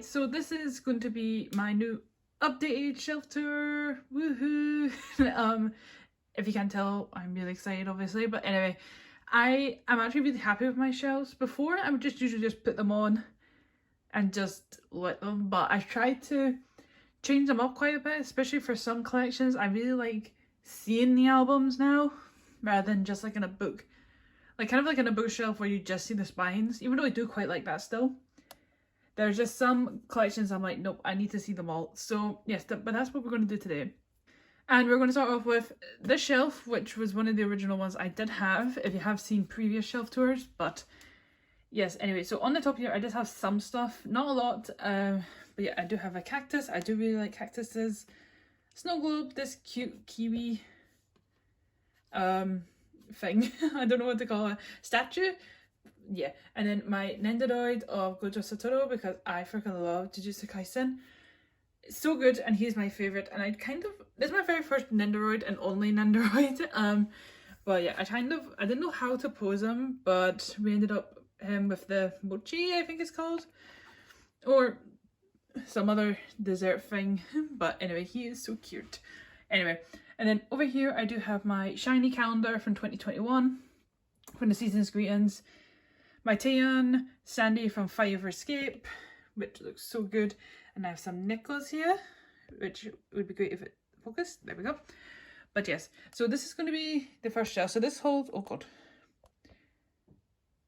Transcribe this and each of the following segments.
Right, so this is going to be my new updated shelf tour. Woohoo! If you can't tell, I'm really excited, obviously. But anyway, I'm actually really happy with my shelves. Before, I would just usually just put them on and just let them. But I tried to change them up quite a bit, especially for some collections. I really like seeing the albums now, rather than just like in a book. Like kind of like in a bookshelf where you just see the spines, even though I do quite like that still. There's just some collections I'm like, nope, I need to see them all. So yes, but that's what we're going to do today. And we're going to start off with this shelf, which was one of the original ones I did have, if you have seen previous shelf tours. But yes, anyway, so on the top here, I just have some stuff, not a lot. But yeah, I do have a cactus. I do really like cactuses. Snow globe, this cute kiwi thing. I don't know what to call it. Statue. Yeah, and then my Nendoroid of Gojo Satoru, because I freaking love Jujutsu Kaisen. It's so good, and he's my favourite, and this is my very first Nendoroid and only Nendoroid. But yeah, I didn't know how to pose him, but we ended up him with the mochi, I think it's called, or some other dessert thing. But anyway, he is so cute. Anyway, and then over here I do have my shiny calendar from 2021 from the season's greetings. My Taeyeon Sandy from Fire Escape, which looks so good. And I have some nickels here, which would be great if it focused. There we go. But yes, so this is going to be the first shelf. So this holds, oh god.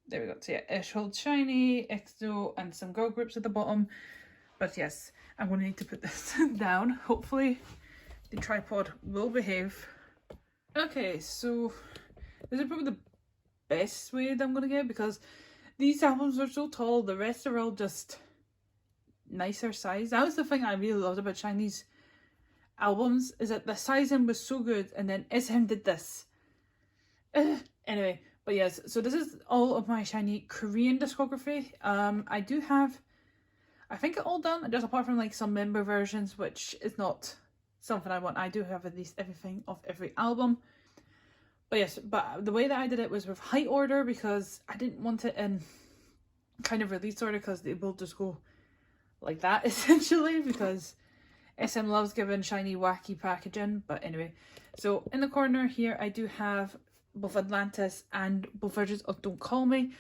There we go. So yeah, Ish holds Shiny, EXO, and some girl groups at the bottom. But yes, I'm going to need to put this down. Hopefully the tripod will behave. Okay, so this is probably the best way that I'm going to get, because these albums are so tall, the rest are all just nicer size. That was the thing I really loved about Chinese albums, is that the sizing was so good, and then SM did this. Anyway, but yes, so this is all of my Shiny Korean discography. I do have, I think it all done, just apart from like some member versions, which is not something I want. I do have at least everything of every album. But yes, but the way that I did it was with height order, because I didn't want it in kind of release order, because they will just go like that essentially, because SM loves giving shiny wacky packaging. But anyway, so in the corner here I do have both Atlantis and both versions of Don't Call Me.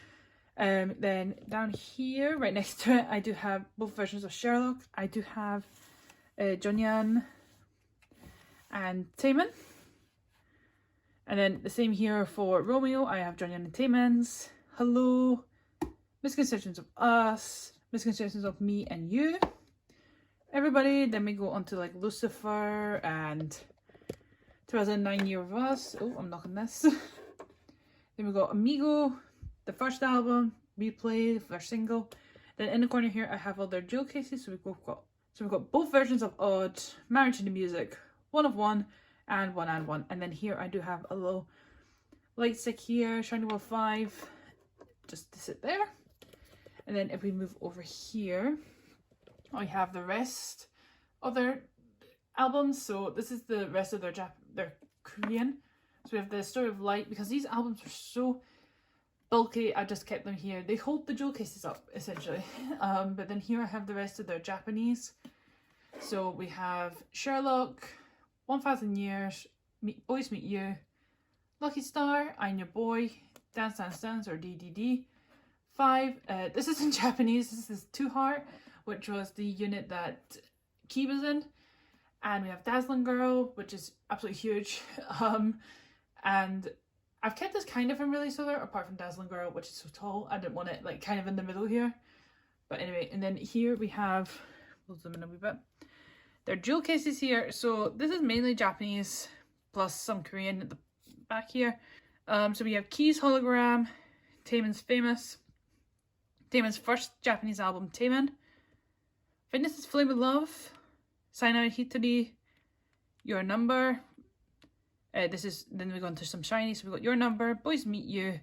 Then down here right next to it I do have both versions of Sherlock. I do have Jonyan and Tayman. And then the same here for Romeo. I have Jonyan and Tayman's Hello, Misconceptions of Us, Misconceptions of Me and You, Everybody. Then we go on to like Lucifer and 2009 Year of Us. Oh, I'm knocking this. Then we got Amigo, the first album, Replay, the first single. Then in the corner here I have all their jewel cases. So we've got both versions of Odd, Marriage to the Music, One of One, and One and One. And then here I do have a little light stick here, Shiny World 5, just to sit there. And then if we move over here, I have the rest of their albums. So this is the rest of their Korean. So we have the Story of Light, because these albums are so bulky, I just kept them here. They hold the jewel cases up essentially. But then here I have the rest of their Japanese. So we have Sherlock, 1000 Years, Boys Meet You, Lucky Star, I'm Your Boy, Dance Dance Dance, or DDD. 5, this is in Japanese, this is Two Heart, which was the unit that Key was in. And we have Dazzling Girl, which is absolutely huge. And I've kept this kind of in release order, apart from Dazzling Girl, which is so tall. I didn't want it like kind of in the middle here. But anyway, and then here we have, we'll zoom in a wee bit. Their jewel cases here. So this is mainly Japanese, plus some Korean at the back here. So we have Key's Hologram, Tayman's Famous, Tayman's first Japanese album, Tayman. I think this is Flame of Love, Cyanide Hitori, Your Number. Then we go into some shiny. So we got Your Number, Boys Meet You,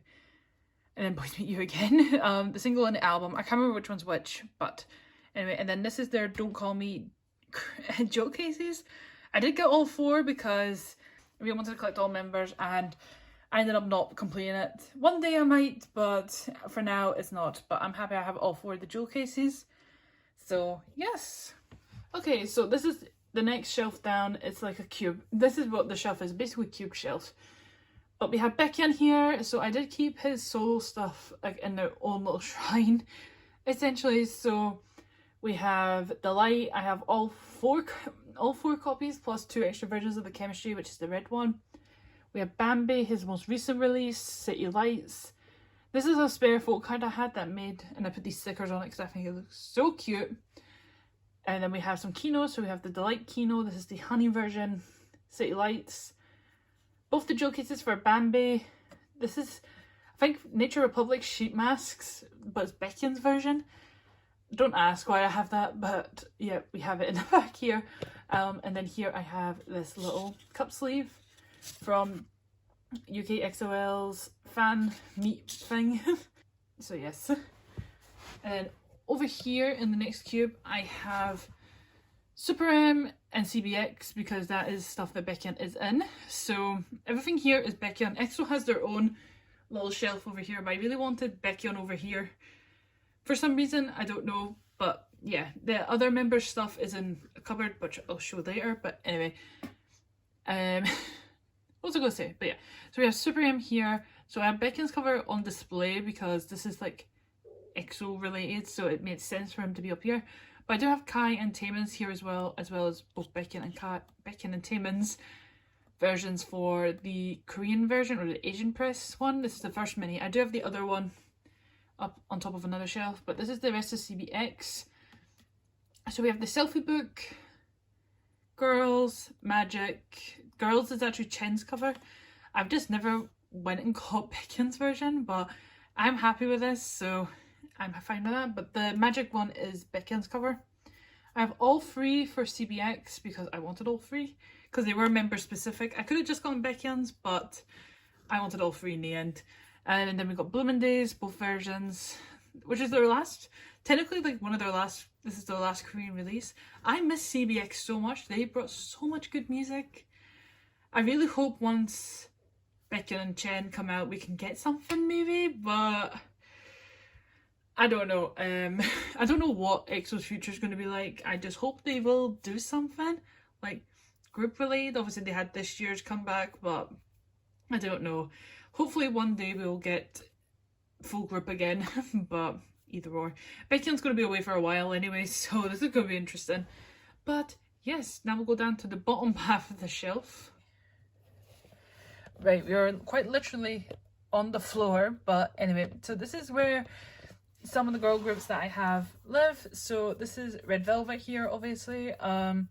and then Boys Meet You again. The single and the album. I can't remember which one's which, but anyway. And then this is their Don't Call Me jewel cases. I did get all 4 because we wanted to collect all members, and I ended up not completing it. One day I might, but for now it's not. But I'm happy I have all 4 of the jewel cases. So yes. Okay, so this is the next shelf down. It's like a cube. This is what the shelf is, basically cube shelves. But we have Baekhyun here, so I did keep his solo stuff like in their own little shrine, essentially. So we have the light. I have all four copies plus 2 extra versions of the Chemistry, which is the red one. We have Bambi, his most recent release, City Lights. This is a spare folk card I had that made, and I put these stickers on it because I think it looks so cute. And then we have some Kino, so we have the Delight Kino. This is the honey version, City Lights. Both the jewel cases for Bambi. This is, I think, Nature Republic sheet masks, but it's Baekhyun's version. Don't ask why I have that, but yeah, we have it in the back here. And then here I have this little cup sleeve from UK XOL's fan meet thing. So yes. And over here in the next cube I have Super M and CBX, because that is stuff that Baekhyun is in. So everything here is Baekhyun. EXO has their own little shelf over here, but I really wanted Baekhyun over here for some reason. I don't know, but yeah, the other members' stuff is in a cupboard, which I'll show later. But anyway, what was I going to say? But yeah, so we have Super M here. So I have Baekhyun's cover on display because this is like EXO related, so it made sense for him to be up here. But I do have Kai and Tayman's here as well as both Baekhyun and Tayman's versions for the Korean version or the Asian press one. This is the first mini. I do have the other one up on top of another shelf, but this is the rest of CBX. So we have the selfie book, Girls, Magic. Girls is actually Chen's cover. I've just never went and got Baekhyun's version, but I'm happy with this, so I'm fine with that. But the Magic one is Baekhyun's cover. I have all 3 for CBX because I wanted all 3 because they were member specific. I could have just gotten Baekhyun's, but I wanted all 3 in the end. And then we got Bloomin' Days, both versions, which is their last, technically like one of their last, this is their last Korean release. I miss CBX so much. They brought so much good music. I really hope once Baekhyun and Chen come out we can get something maybe, but I don't know. I don't know what EXO's future is going to be like. I just hope they will do something like group related. Obviously they had this year's comeback, but I don't know. Hopefully one day we'll get full group again, but either or. Baekhyun's going to be away for a while anyway, so this is going to be interesting. But yes, now we'll go down to the bottom half of the shelf. Right, we are quite literally on the floor, but anyway, so this is where some of the girl groups that I have live. So this is Red Velvet here, obviously. My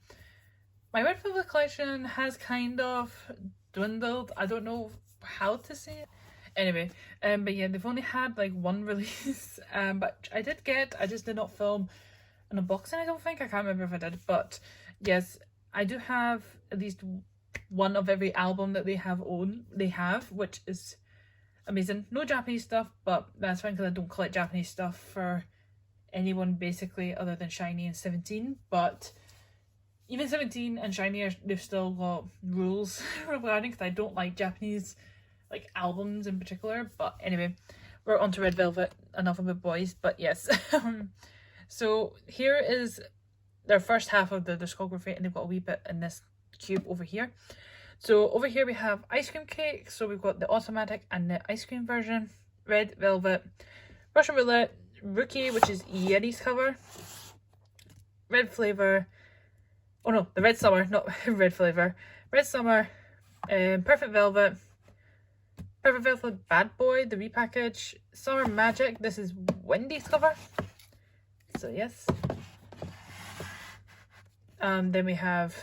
Red Velvet collection has kind of dwindled. I don't know how to say it. Anyway, but yeah, they've only had like 1 release, but I just did not film an unboxing, I don't think. I can't remember if I did, but yes, I do have at least one of every album that they have, which is amazing. No Japanese stuff, but that's fine because I don't collect Japanese stuff for anyone basically other than SHINee and 17. But even 17 and SHINee, they've still got rules regarding, because I don't like Japanese like albums in particular. But anyway, we're on to Red Velvet. Enough about boys, but yes. So here is their first half of the discography, and they've got a wee bit in this cube over here. So over here we have Ice Cream Cake. So we've got the automatic and the ice cream version. Red Velvet, Russian Roulette, Rookie, which is Yeti's cover, Red Flavor, oh no, the Red Summer, not Red Flavor, Red Summer, Perfect Velvet, Bad Boy, the repackage, Summer Magic, this is Wendy's cover, so yes. Then we have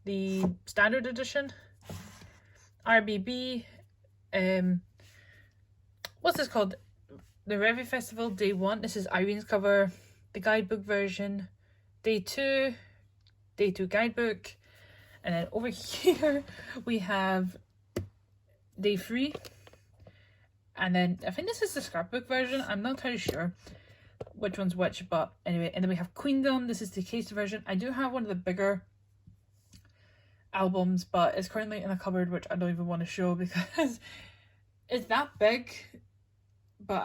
the standard edition, RBB, what's this called? The Revy Festival Day 1. This is Irene's cover, the guidebook version, Day 2 guidebook, and then over here we have Day 3, and then I think this is the scrapbook version. I'm not entirely sure which one's which, but anyway. And then we have Queendom. This is the case version. I do have one of the bigger albums, but it's currently in a cupboard, which I don't even want to show because it's that big. But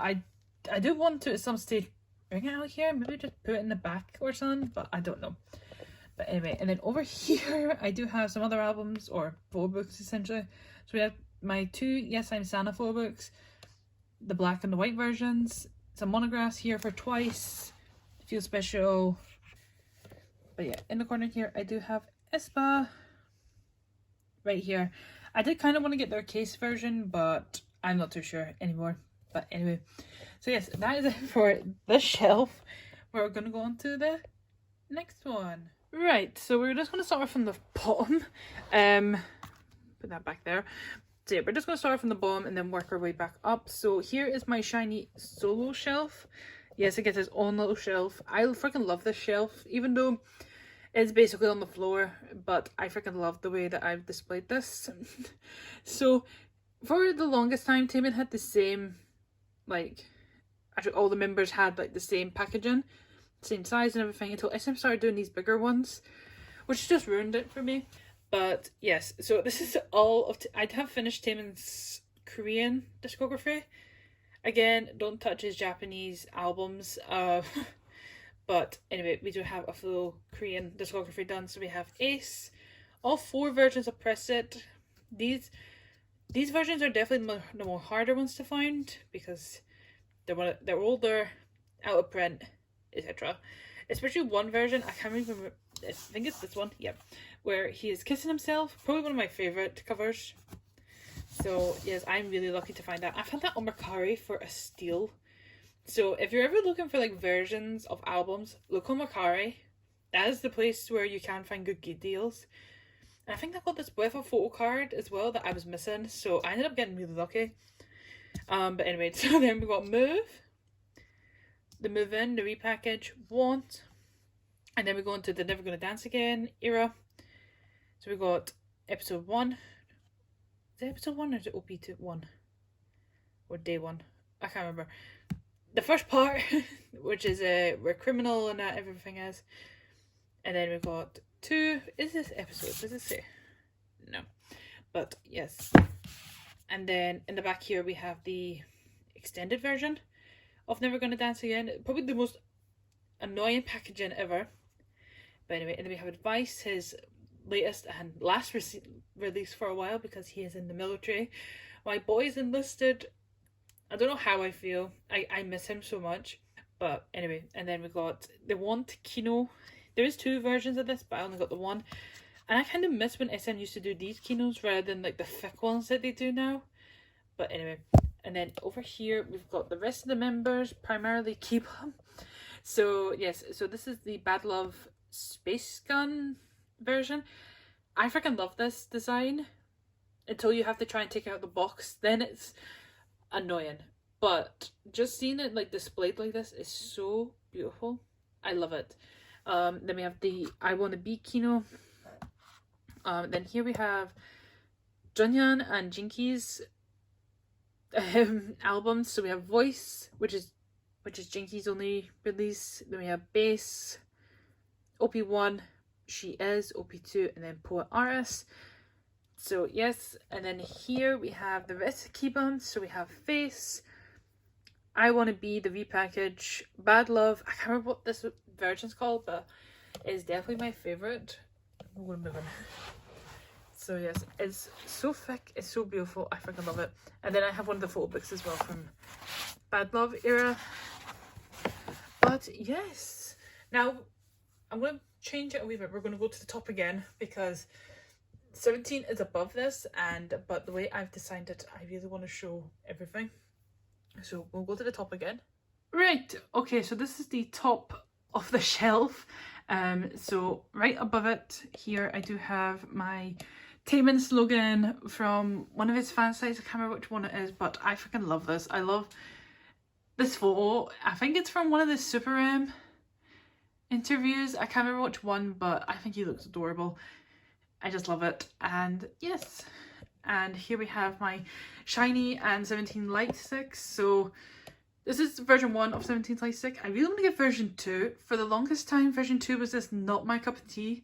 I do want to at some stage bring it out here. Maybe just put it in the back or something, but I don't know. But anyway, and then over here I do have some other albums or photo books essentially. So we have my two Yes I'm Santa photo books, the black and the white versions, some monographs here for twice, Feel Special. But yeah, in the corner here I do have aespa right here. I did kind of want to get their case version, but I'm not too sure anymore. But anyway, so yes, that is it for this shelf. We're going to go on to the next one. Right, so we're just going to start from the bottom. Put that back there. So yeah, we're just going to start from the bottom and then work our way back up. So here is my shiny solo shelf. Yes, it gets its own little shelf. I freaking love this shelf, even though it's basically on the floor, but I freaking love the way that I've displayed this. So for the longest time, Tayman had the same, like, actually all the members had like the same packaging, same size and everything, until SM started doing these bigger ones, which just ruined it for me. But yes, so this is all of I have finished Tayman's Korean discography. Again, don't touch his Japanese albums. But anyway, we do have a full Korean discography done. So we have Ace, all 4 versions of Press It. These versions are definitely the more harder ones to find because they're older, out of print, etc. Especially one version, I can't remember, I think it's this one, yeah, where he is kissing himself. Probably one of my favourite covers. So yes, I'm really lucky to find that. I found that on Mercari for a steal. So if you're ever looking for like versions of albums, look on Mercari. That is the place where you can find good deals. And I think I got this with a photo card as well that I was missing, so I ended up getting really lucky. But anyway, so then we got Move, the Move In, the Repackage, Want, and then we go into the Never Gonna Dance Again era. So we got episode 1. Is it episode 1 or is it OP1? Or day 1? I can't remember. The first part, which is where Criminal and everything is. And then we've got 2. Is this episode? Does it say? No. But yes. And then in the back here we have the extended version of Never Gonna Dance Again. Probably the most annoying packaging ever. But anyway, and then we have Advice, his latest and last release for a while because he is in the military. My boy's enlisted. I don't know how I feel. I miss him so much. But anyway, and then we got the Want Kino. There is 2 versions of this, but I only got the one. And I kind of miss when SM used to do these kinos rather than like the thick ones that they do now. But anyway, and then over here we've got the rest of the members, primarily kpop. So yes, so this is the Bad Love Space Gun version. I freaking love this design until you have to try and take out the box. Then it's annoying. But just seeing it like displayed like this is so beautiful. I love it. Then we have the I Wanna Be Kino. Then here we have Junyan and Jinki's albums. So we have Voice, which is Jinki's only release. Then we have Bass, OP1, She Is, OP2, and then Poet Artist. So yes, and then here we have the rest of Keybound. So we have Face, I Wanna Be, the repackage, Bad Love. I can't remember what this version's called, but it's definitely my favourite. I'm going to move on. So yes, it's so thick, it's so beautiful, I freaking love it. And then I have one of the photo books as well from Bad Love era. But yes, now I'm going to change it a wee bit. We're going to go to the top again because 17 is above this, but the way I've designed it, I really want to show everything. So we'll go to the top again. Right, okay, so this is the top of the shelf. So right above it here I do have my Tayman slogan from one of his fan sites. I can't remember which one it is, but I freaking love this. I love this photo. I think it's from one of the Super M interviews. I can't remember which one, but I think he looks adorable. I just love it. And yes, and here we have my shiny and 17 light sticks. So this is version 1 of 17 light stick. I really want to get version 2. For the longest time, version 2 was just not my cup of tea.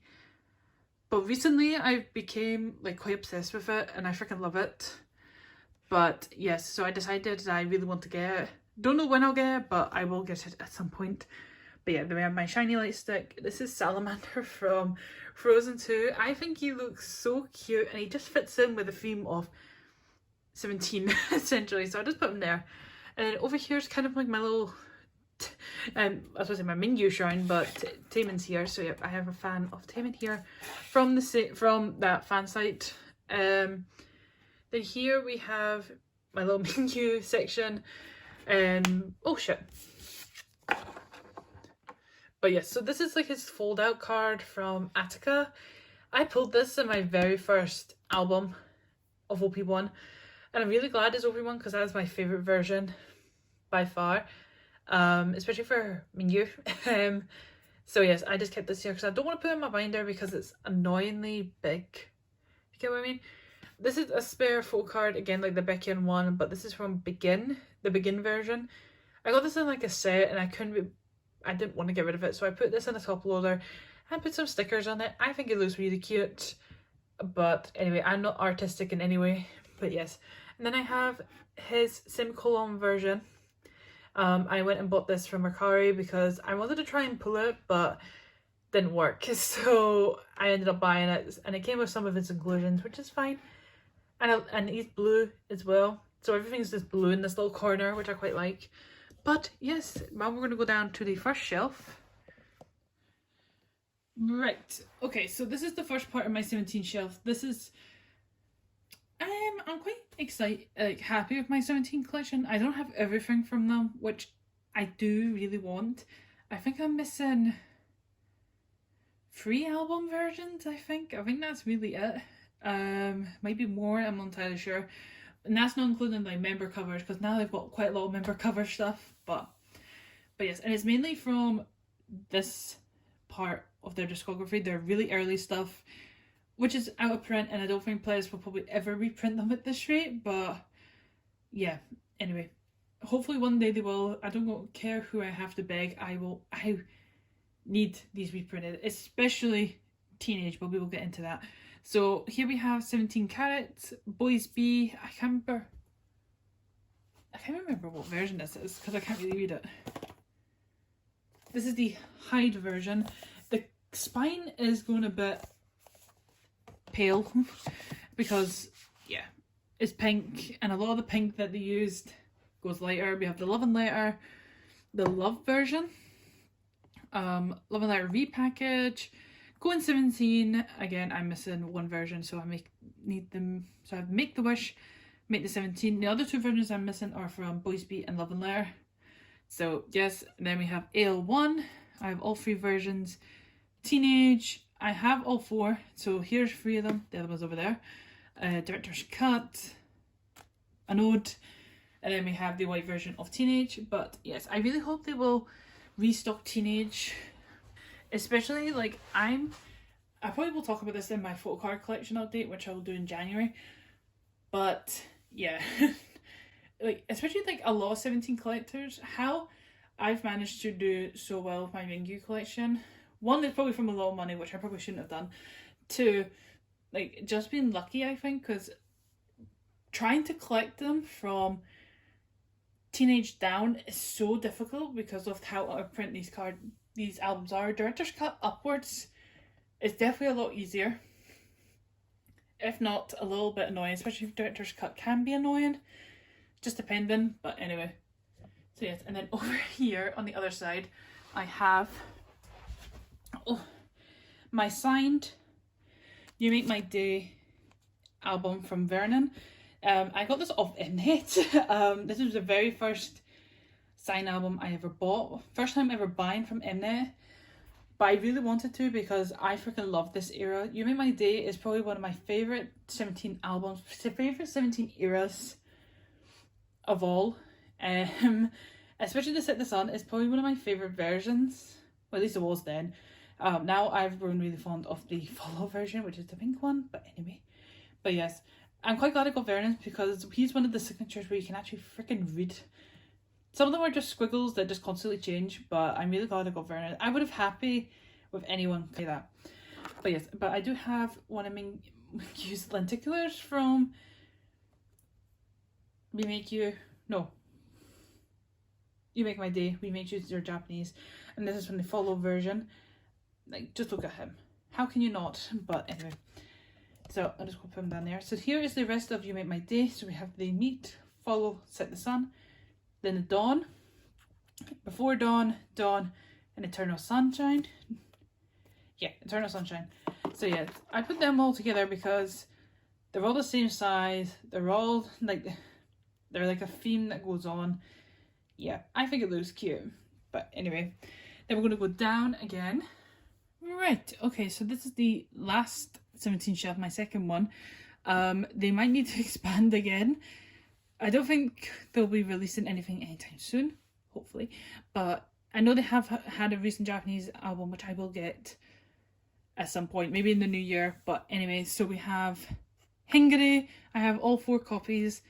But recently I became like quite obsessed with it and I freaking love it. But yes, so I decided that I really want to get it. Don't know when I'll get it, but I will get it at some point. But yeah, then we have my shiny light stick. This is Salamander from Frozen 2. I think he looks so cute and he just fits in with the theme of 17 essentially, so I just put him there. And then over here is kind of like my little I was supposed to say my Mingyu shrine, but Tayman's here, so yeah, I have a fan of Tayman here from that fan site. Then here we have my little Mingyu section. Oh shit. But yes, so this is like his fold out card from Attica. I pulled this in my very first album of OP1, and I'm really glad it's OP1 because that is my favourite version by far, especially for Mingyu. So yes, I just kept this here because I don't want to put it in my binder because it's annoyingly big. You get what I mean? This is a spare full card, again like the Beckian one, but this is from the Begin version. I got this in like a set and I didn't want to get rid of it, so I put this in a top loader and put some stickers on it. I think it looks really cute, but anyway, I'm not artistic in any way, but yes. And then I have his semicolon version. I went and bought this from Mercari because I wanted to try and pull it, but didn't work, so I ended up buying it, and it came with some of its inclusions, which is fine. And he's blue as well, so everything's just blue in this little corner, which I quite like. But yes, now we're going to go down to the first shelf. Right, okay, so this is the first part of my 17 shelf. This is, I'm quite excited, like happy with my 17 collection. I don't have everything from them, which I do really want. I think I'm missing 3 album versions, I think that's really it. Might be more, I'm not entirely sure. And that's not including like member covers, because now they've got quite a lot of member cover stuff, but yes, and it's mainly from this part of their discography, their really early stuff, which is out of print, and I don't think players will probably ever reprint them at this rate, but yeah, anyway, hopefully one day they will. I don't care who I have to beg, I need these reprinted, especially Teenage, but we will get into that. So here we have 17 Carats, Boys B. I can't remember what version this is because I can't really read it. This is the Hyde version. The spine is going a bit pale because yeah, it's pink, and a lot of the pink that they used goes lighter. We have the Love and Letter, the Love version, Love and Letter repackage. Going 17, again, I'm missing one version, so I make the Wish, make the 17. The other 2 versions I'm missing are from Boys Beat and Love and Letter. So yes, and then we have AL1. I have all 3 versions. Teenage, I have all 4, so here's 3 of them. The other one's over there. Director's Cut, an Ode, and then we have the white version of Teenage. But yes, I really hope they will restock Teenage. Especially, like, I probably will talk about this in my photo card collection update, which I will do in January. But, yeah. Like, especially, like, a lot of 17 collectors, how I've managed to do so well with my Mingyu collection. 1, it's probably from a lot of money, which I probably shouldn't have done. 2, like, just being lucky, I think, because trying to collect them from Teenage down is so difficult because of how out of print these albums are. Director's Cut upwards is definitely a lot easier, if not a little bit annoying, especially if Director's Cut can be annoying, just depending, but anyway. So yes, and then over here on the other side I have my signed You Make My Day album from Vernon. I got this off Mnet. This was the very first sign album I ever bought. First time ever buying from Mnet. But I really wanted to because I freaking love this era. You Make My Day is probably one of my favourite 17 albums. Favourite 17 eras of all. Especially to Set the Sun is probably one of my favourite versions. Well, at least it was then. Now I've grown really fond of the follow version, which is the pink one. But anyway. But yes. I'm quite glad I got Vernon's because he's one of the signatures where you can actually freaking read. Some of them are just squiggles that just constantly change, but I'm really glad I got Vernon. I would have happy with anyone like that. But yes, but I do have one of Mingyu's lenticulars from We Make You... No. You Make My Day, We Make You Your Japanese, and this is from the follow version. Like, just look at him. How can you not? But anyway, so I'll just go put him down there. So here is the rest of You Make My Day. So we have the Meet, Follow, Set the Sun, then the Dawn, Before Dawn, Dawn, and Eternal Sunshine. Yeah, Eternal Sunshine. So yeah, I put them all together because they're all the same size. They're all like, they're like a theme that goes on. Yeah, I think it looks cute. But anyway, then we're going to go down again. Right, okay, so this is the last 17 shelf, my second one. They might need to expand again. I don't think they'll be releasing anything anytime soon, hopefully. But I know they have had a recent Japanese album, which I will get at some point, maybe in the new year. But anyway, so we have Hingare. I have all 4 copies.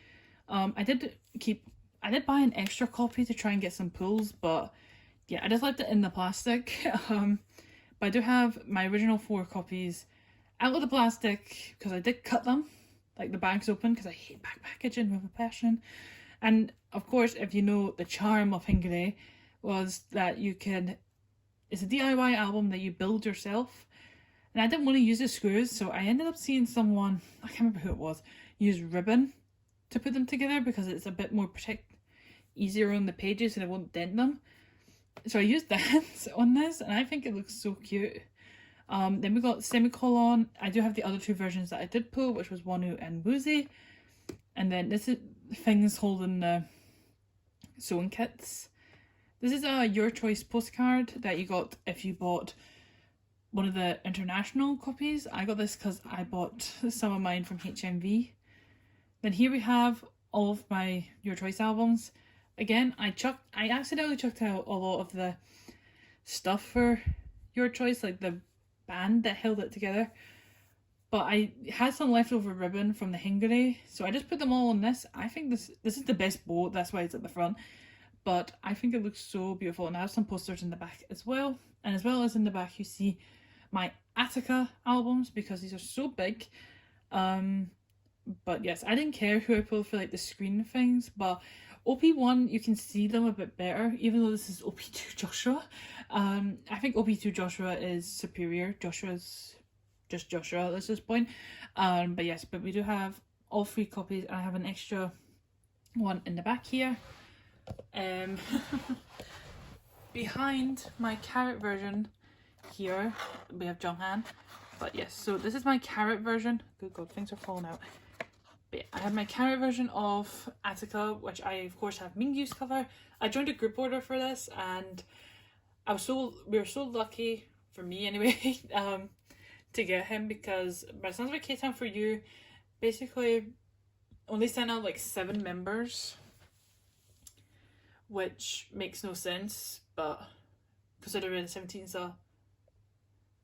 I did buy an extra copy to try and get some pulls, but yeah, I just left it in the plastic. But I do have my original 4 copies out of the plastic because I did cut them, like the bag's open, because I hate back packaging with a passion. And of course, if you know, the charm of Hingare was that it's a DIY album that you build yourself. And I didn't want to use the screws, so I ended up seeing someone, I can't remember who it was, use ribbon to put them together because it's a bit more easier on the pages and it won't dent them. So I used that on this and I think it looks so cute. Then we got Semicolon. I do have the other 2 versions that I did pull, which was Wonu and Woozy. And then this is things holding the sewing kits. This is a Your Choice postcard that you got if you bought one of the international copies. I got this because I bought some of mine from HMV. Then here we have all of my Your Choice albums. Again, I accidentally chucked out a lot of the stuff for Your Choice, like the band that held it together. But I had some leftover ribbon from the Hingare, so I just put them all on this. I think this is the best bow, that's why it's at the front. But I think it looks so beautiful, and I have some posters in the back as well. And as well as in the back, you see my Attica albums, because these are so big. But yes, I didn't care who I pulled for like the screen things, but OP1 you can see them a bit better, even though this is OP2 Joshua. I think OP2 Joshua is superior. Joshua's just Joshua at this point. But yes, but we do have all 3 copies. I have an extra one in the back here. Behind my carrot version here we have Jonghan. But yes, so this is my carrot version. Good god, things are falling out. But yeah, I have my carrot version of Attica, which I of course have Mingyu's cover. I joined a group order for this and we were so lucky, for me anyway, to get him, because by Sounds Like K-Town For You basically only sent out like 7 members, which makes no sense, but considering 17's a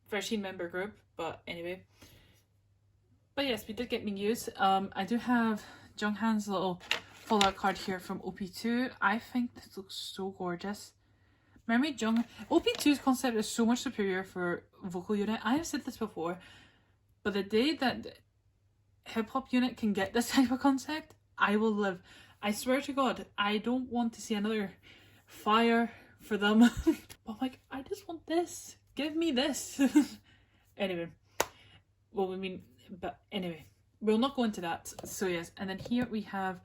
13 member group. But anyway, but yes, we did get Mingyu's. I do have Jonghan's little fallout card here from OP2. I think this looks so gorgeous. Remember OP2's concept is so much superior for vocal unit. I have said this before, but the day that hip hop unit can get this type of concept, I will live. I swear to God, I don't want to see another fire for them. I'm like, I just want this. Give me this. Anyway, well, but anyway, we'll not go into that. So yes, and then here we have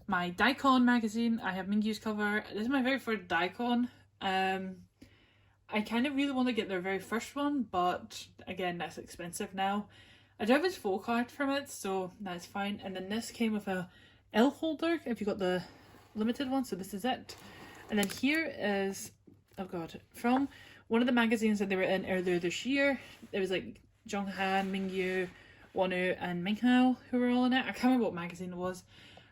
my Daikon magazine. I have Mingyu's cover. This is my very first Daikon. I kind of really want to get their very first one, but again, that's expensive now. I do have his full card from it, so that's fine. And then this came with a L holder if you got the limited one, so this is it. And then here is, oh god, from one of the magazines that they were in earlier this year. It was like Jonghan, Mingyu, Wonu and Minghao who were all in it. I can't remember what magazine it was,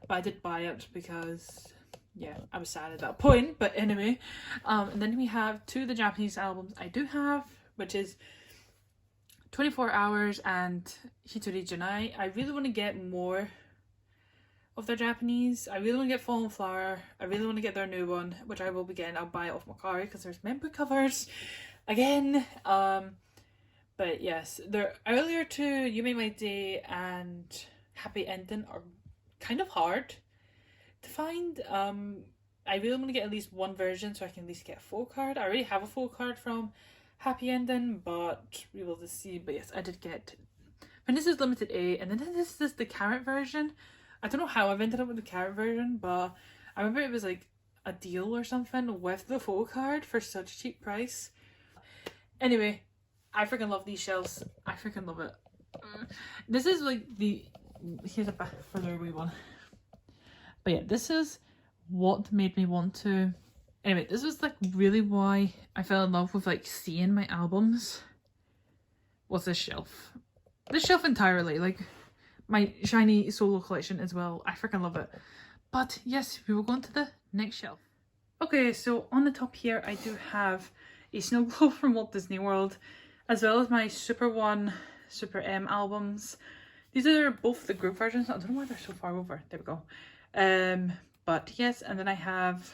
but I did buy it because yeah, I was sad at that point. But anyway, and then we have 2 of the Japanese albums I do have, which is 24 Hours and Hitori Janai. I really want to get more of their Japanese. I really want to get Fallen Flower. I really want to get their new one, which I will be getting. I'll buy it off Macari because there's member covers again. But yes, the earlier 2, You Make My Day and Happy Ending, are kind of hard to find. I really want to get at least one version so I can at least get a full card. I already have a full card from Happy Ending, but we will just see. But yes, I did get, and this is limited A, and then this is the carrot version. I don't know how I've ended up with the carrot version, but I remember it was like a deal or something with the full card for such a cheap price. Anyway, I freaking love these shells. I freaking love it. This is like here's a further away one. But yeah, this is what made me want to, anyway, this was like really why I fell in love with like seeing my albums, was this shelf. This shelf entirely, like my shiny solo collection as well. I freaking love it. But yes, we will go on to the next shelf. Okay, so on the top here I do have a snow globe from Walt Disney World, as well as my Super 1, Super M albums. These are both the group versions. I don't know why they're so far over. There we go. But yes, and then I have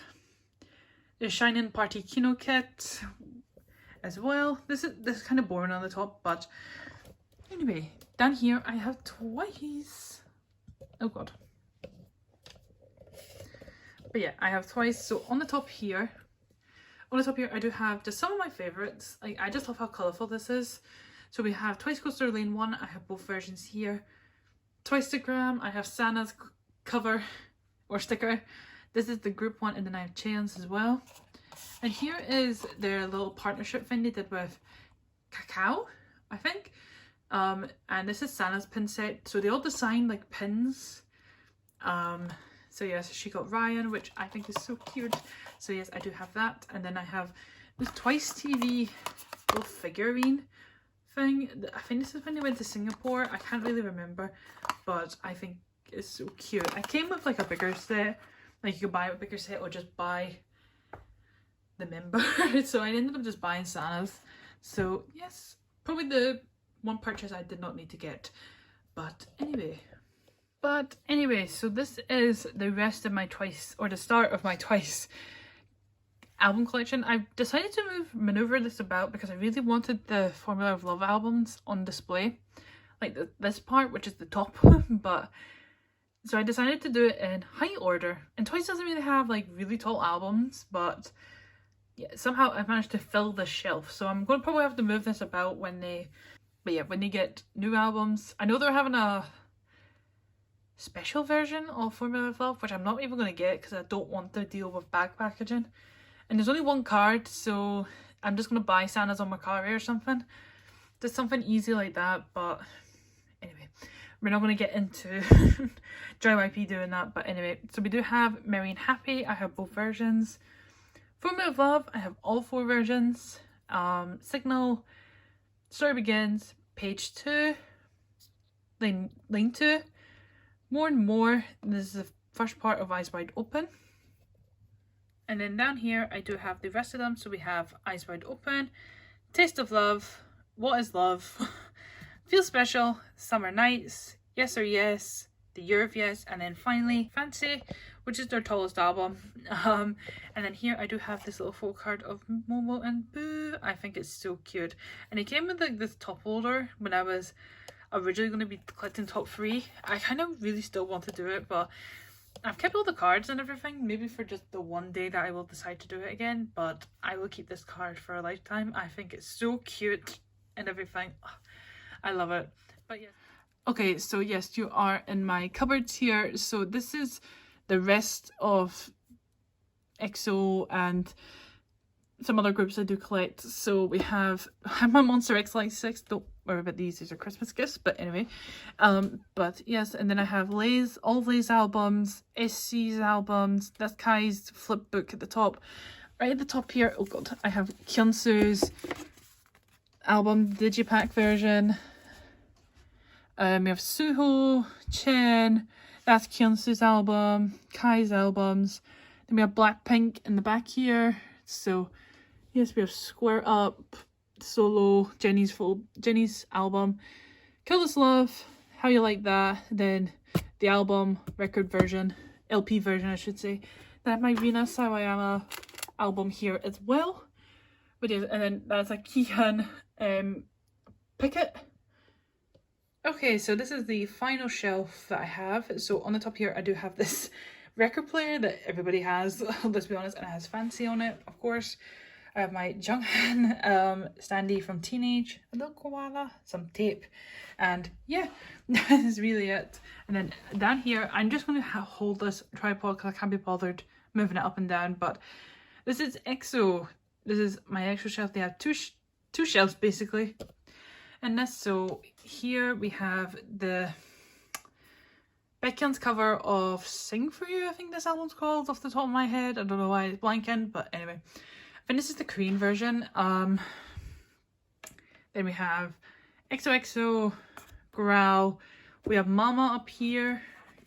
the Shining Party Kino kit as well. This is kind of boring on the top, but anyway, down here I have Twice. Oh god. But yeah, I have Twice. So on the top here I do have just some of my favorites. Like, I just love how colourful this is. So we have Twice Coaster Lane 1. I have both versions here. Twice-tagram. I have Santa's cover or sticker. This is the group one, and then I have Chains as well. And here is their little partnership thing they did with Cacao, I think. And this is Santa's pin set. So they all design like pins. So yes, she got Ryan, which I think is so cute. So yes, I do have that. And then I have this Twice TV little figurine thing. I think this is when they went to Singapore. I can't really remember, but I think it's so cute. I came with like a bigger set. Like, you could buy a bigger set or just buy the member. So I ended up just buying Santa's. So yes, probably the one purchase I did not need to get. But anyway, so this is the rest of my Twice, or the start of my Twice album collection. I decided to maneuver this about because I really wanted the Formula of Love albums on display. Like this part, which is the top. But so I decided to do it in height order. And Twice doesn't really have like really tall albums, but yeah, somehow I managed to fill this shelf. So I'm going to probably have to move this about when they get new albums. I know they're having a special version of Formula of Love, which I'm not even going to get because I don't want to deal with bag packaging. And there's only one card, so I'm just going to buy Santa's on Macari or something. Just something easy like that, but anyway. We're not going to get into Dry YP doing that, but anyway. So we do have Merry and Happy. I have both versions. Formula of Love, I have all 4 versions. Signal, Story Begins, Page 2, Lane 2, More and More. This is the first part of Eyes Wide Open. And then down here I do have the rest of them. So we have Eyes Wide Open, Taste of Love, What is Love, Feel Special, Summer Nights, Yes or Yes, The Year of Yes, and then finally Fancy, which is their tallest album. And then here I do have this little full card of Momo and Boo. I think it's so cute. And it came with like this top holder when I was originally going to be collecting top 3. I kind of really still want to do it, but I've kept all the cards and everything, maybe for just the one day that I will decide to do it again, but I will keep this card for a lifetime. I think it's so cute and everything. I love it. But yes. Okay, so yes, you are in my cupboards here. So this is the rest of EXO and some other groups I do collect. So we have my Monster X Light 6. Don't worry about these are Christmas gifts, but anyway. But yes, and then I have Lay's, all of Lay's albums, SC's albums, that's Kai's flip book at the top. Right at the top here, oh god, I have Kyunsu's album, Digipack version. We have Suho, Chen, that's Kyunsu's album, Kai's albums. Then we have Blackpink in the back here. So yes, we have Square Up, Solo, Jennie's album, Kill This Love, How You Like That, then the album, record version, LP version I should say. Then I have my Rina Sawayama album here as well. And then that's a Kihan Picket. Okay, so this is the final shelf that I have. So on the top here I do have this record player that everybody has, let's be honest, and it has fancy on it, of course. I have my Junghan standee from Teenage, a little koala, some tape, and yeah, that is really it. And then down here, I'm just going to hold this tripod because I can't be bothered moving it up and down, but this is EXO. This is my extra shelf. They have two shelves basically. And this, so here we have the Baekhyun's cover of Sing For You, I think this album's called, off the top of my head. I don't know why it's blanking, but anyway. I think this is the Korean version. Then we have XOXO, Growl. We have Mama up here.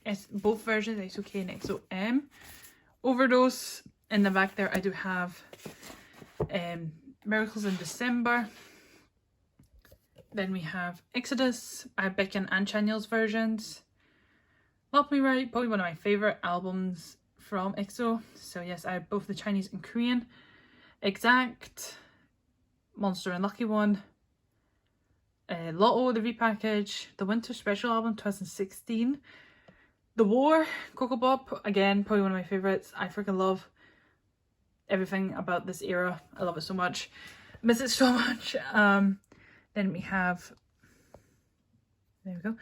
It's both versions, XOK and XOM. Overdose. In the back there, I do have Miracles in December. Then we have Exodus. I have Baekhyun and Chanyeol's versions. Love Me Right, probably one of my favourite albums from EXO. So yes, I have both the Chinese and Korean. Exact, Monster and Lucky One. Lotto, the repackage. The Winter Special album 2016. The War, Coco Pop, again, probably one of my favourites. I freaking love everything about this era. I love it so much. Miss it so much. Then we have, there we go,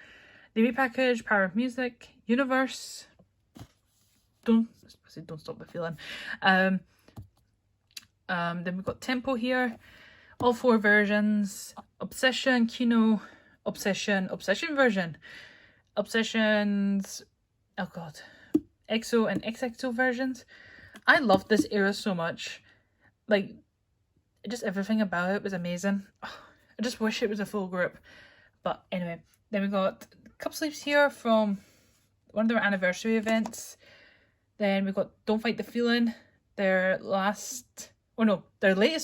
the repackage, Power of Music, Universe, Don't Stop the Feeling. Then we've got Tempo here, all 4 versions, Obsession, Kino, Obsession version, Obsessions, oh god, EXO and XXO versions. I loved this era so much. Like, just everything about it was amazing. I just wish it was a full group. But anyway, then we got cup sleeves here from one of their anniversary events. Then we got Don't Fight the Feeling, their latest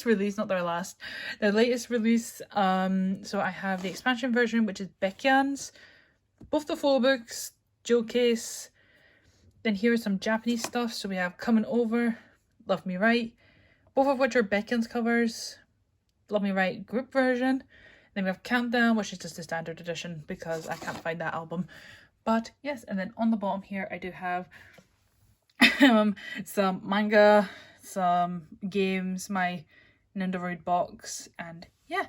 release, not their last. Their latest release. So I have the expansion version, which is Baekhyun's. Both the full books, jewel case. Then here's some Japanese stuff. So we have Coming Over, Love Me Right. Both of which are Baekhyun's covers. Love Me Right group version. Then we have Countdown, which is just the standard edition because I can't find that album. But yes, and then on the bottom here I do have some manga, some games, my Nintendo box, and yeah,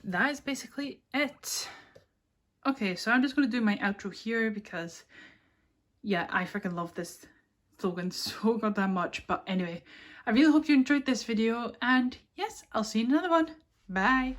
that is basically it. Okay, so I'm just going to do my outro here because yeah, I freaking love this slogan so goddamn much. But anyway, I really hope you enjoyed this video, and yes, I'll see you in another one. Bye!